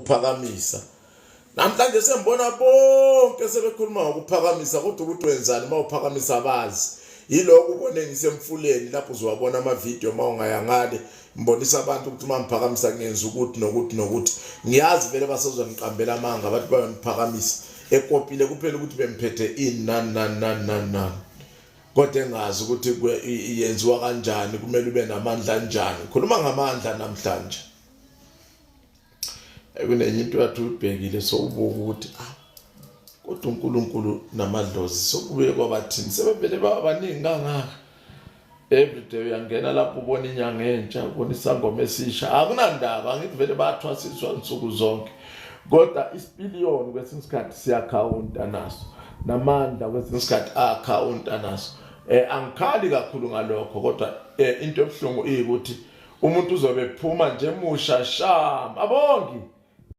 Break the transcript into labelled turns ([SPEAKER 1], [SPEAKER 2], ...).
[SPEAKER 1] Phakamisa. Namhlanje sembona bonke sebekhuluma ngokuphakamisa kodwa ukuthi wenzani mawuphakamisa abazi. Yiloko ubone ngisemfuleni lapho uzowabona ama video mawungaya ngale mbonisa abantu ukuthi mangiphakamisa ngenza ukuthi nokuthi ngiyazi vele basezoniqambela amanga bathi bayoniphakamisa ekopile kuphela ukuthi bemphethe nani kodwa engazi ukuthi yenziwa kanjani kumele ube namandla kanjani. Khuluma ngamandla namhlanje. Kunenye into yathi ubhekile so ubuka ukuthi kodwa uNkulunkulu namadlozi sokubuye kwabathini sebevele babaningi kangaka. Every day uyangena lapho ubona inyanga entsha ubona isangoma esisha akunandaba ngithi vele bayathwasiswa insuku zonke kodwa isipiliyoni kwesinye isikhathi siyakhawunta naso namandla kwesinye isikhathi akhawunta naso. Angikhali kakhulu ngalokho kodwa into ebuhlungu ukuthi umuntu uzobe ephuma nje emusha shama abongi